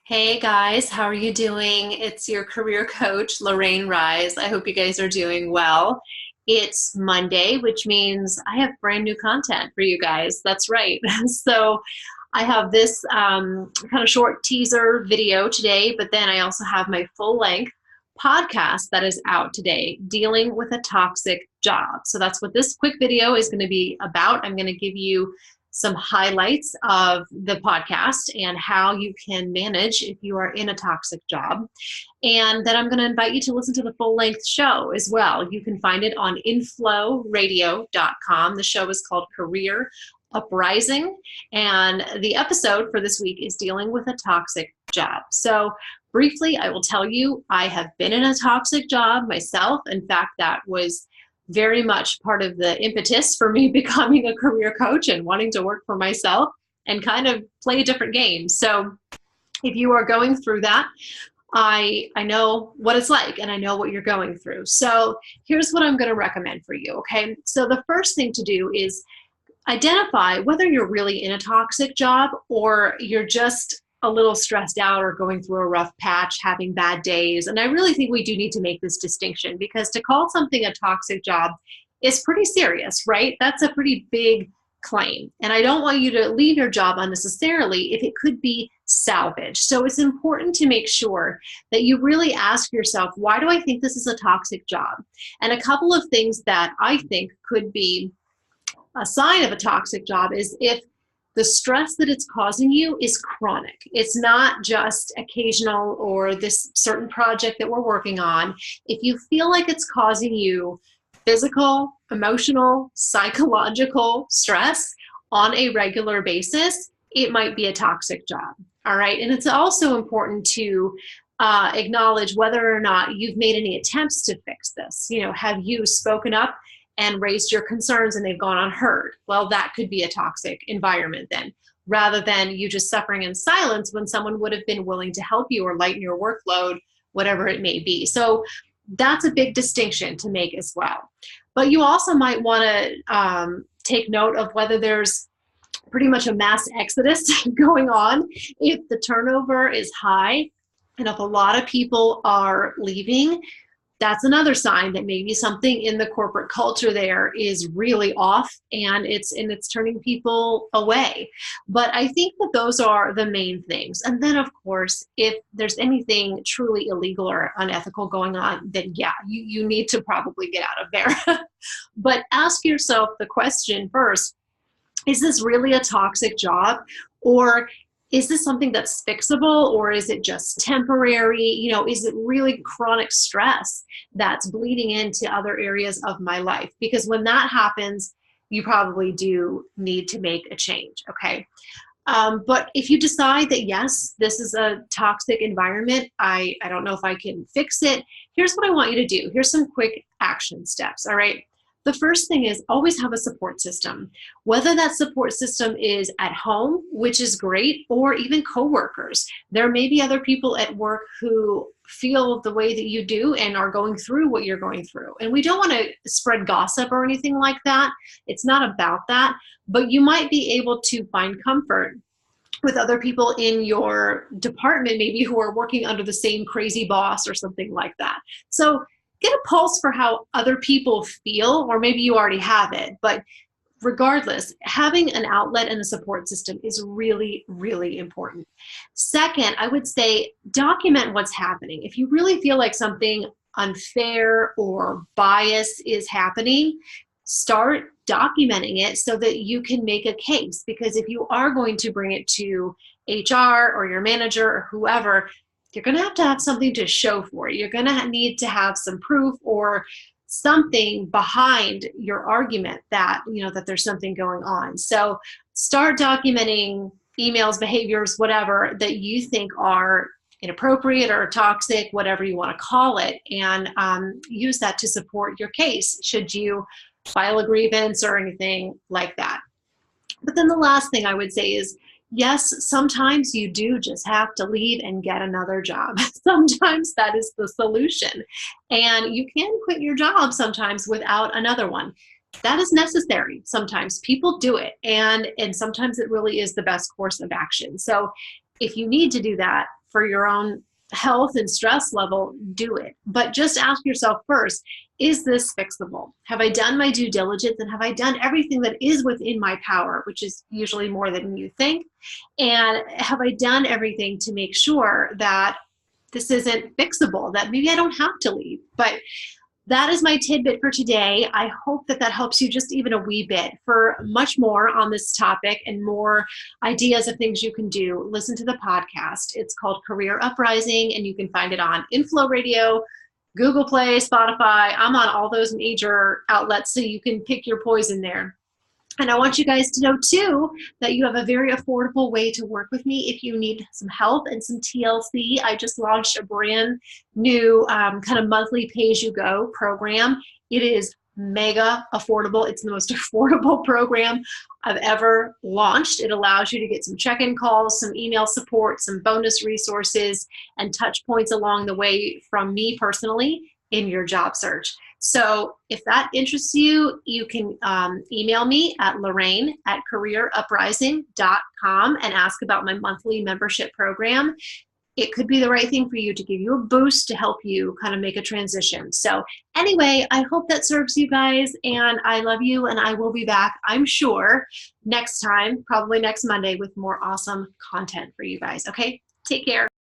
Hey guys, how are you doing? It's your career coach, Lorraine Rise. I hope you guys are doing well. It's Monday, which means I have brand new content for you guys. That's right. So I have this kind of short teaser video today, but then I also have my full length podcast that is out today, dealing with a toxic job. So that's what this quick video is going to be about. I'm going to give you some highlights of the podcast and how you can manage if you are in a toxic job. And then I'm going to invite you to listen to the full length show as well. You can find it on inflowradio.com. The show is called Career UpRising. And the episode for this week is dealing with a toxic job. So briefly, I will tell you, I have been in a toxic job myself. In fact, that was very much part of the impetus for me becoming a career coach and wanting to work for myself and kind of play a different game. So if you are going through that, I know what it's like and I know what you're going through. So here's what I'm going to recommend for you, okay? So the first thing to do is identify whether you're really in a toxic job or you're just a little stressed out or going through a rough patch, having bad days. And I really think we do need to make this distinction because to call something a toxic job is pretty serious, right? That's a pretty big claim. And I don't want you to leave your job unnecessarily if it could be salvaged. So it's important to make sure that you really ask yourself, why do I think this is a toxic job? And a couple of things that I think could be a sign of a toxic job is if the stress that it's causing you is chronic. It's not just occasional or this certain project that we're working on. If you feel like it's causing you physical, emotional, psychological stress on a regular basis, it might be a toxic job. All right. And it's also important to acknowledge whether or not you've made any attempts to fix this. You know, have you spoken up and raised your concerns and they've gone unheard? Well, that could be a toxic environment then, rather than you just suffering in silence when someone would have been willing to help you or lighten your workload, whatever it may be. So that's a big distinction to make as well. But you also might want to take note of whether there's pretty much a mass exodus going on. If the turnover is high and if a lot of people are leaving, that's another sign that maybe something in the corporate culture there is really off and it's turning people away. But I think that those are the main things. And then of course, if there's anything truly illegal or unethical going on, then yeah, you need to probably get out of there. But ask yourself the question first, is this really a toxic job? Or is this something that's fixable, or is it just temporary? You know, is it really chronic stress that's bleeding into other areas of my life? Because when that happens, you probably do need to make a change, okay? But if you decide that, yes, this is a toxic environment, I don't know if I can fix it, here's what I want you to do. Here's some quick action steps, all right? The first thing is always have a support system, whether that support system is at home, which is great, or even coworkers. There may be other people at work who feel the way that you do and are going through what you're going through. And we don't want to spread gossip or anything like that. It's not about that, but you might be able to find comfort with other people in your department, maybe who are working under the same crazy boss or something like that. So get a pulse for how other people feel, or maybe you already have it, but regardless, having an outlet and a support system is really, really important. Second, I would say document what's happening. If you really feel like something unfair or bias is happening, start documenting it so that you can make a case. Because if you are going to bring it to HR or your manager or whoever, you're going to have something to show for it. You're going to need to have some proof or something behind your argument that, you know, that there's something going on. So start documenting emails, behaviors, whatever that you think are inappropriate or toxic, whatever you want to call it, and use that to support your case should you file a grievance or anything like that. But then the last thing I would say is, yes, sometimes you do just have to leave and get another job. Sometimes that is the solution. And you can quit your job sometimes without another one. That is necessary. Sometimes people do it. And sometimes it really is the best course of action. So If you need to do that for your own health and stress level, do it. But just ask yourself first, is this fixable? Have I done my due diligence, and have I done everything that is within my power, which is usually more than you think? And have I done everything to make sure that this isn't fixable, that maybe I don't have to leave? But that is my tidbit for today. I hope that that helps you just even a wee bit. For much more on this topic and more ideas of things you can do, listen to the podcast. It's called Career Uprising, and you can find it on Inflow Radio, Google Play, Spotify. I'm on all those major outlets, so you can pick your poison there. And I want you guys to know too that you have a very affordable way to work with me if you need some help and some TLC. I just launched a brand new kind of monthly pay-as-you-go program. It is mega affordable. It's the most affordable program I've ever launched. It allows you to get some check-in calls, some email support, some bonus resources, and touch points along the way from me personally in your job search. So if that interests you, you can email me at Lorraine@careeruprising.com and ask about my monthly membership program. It could be the right thing for you to give you a boost to help you kind of make a transition. So anyway, I hope that serves you guys, and I love you, and I will be back, I'm sure, next time, probably next Monday, with more awesome content for you guys. Okay, take care.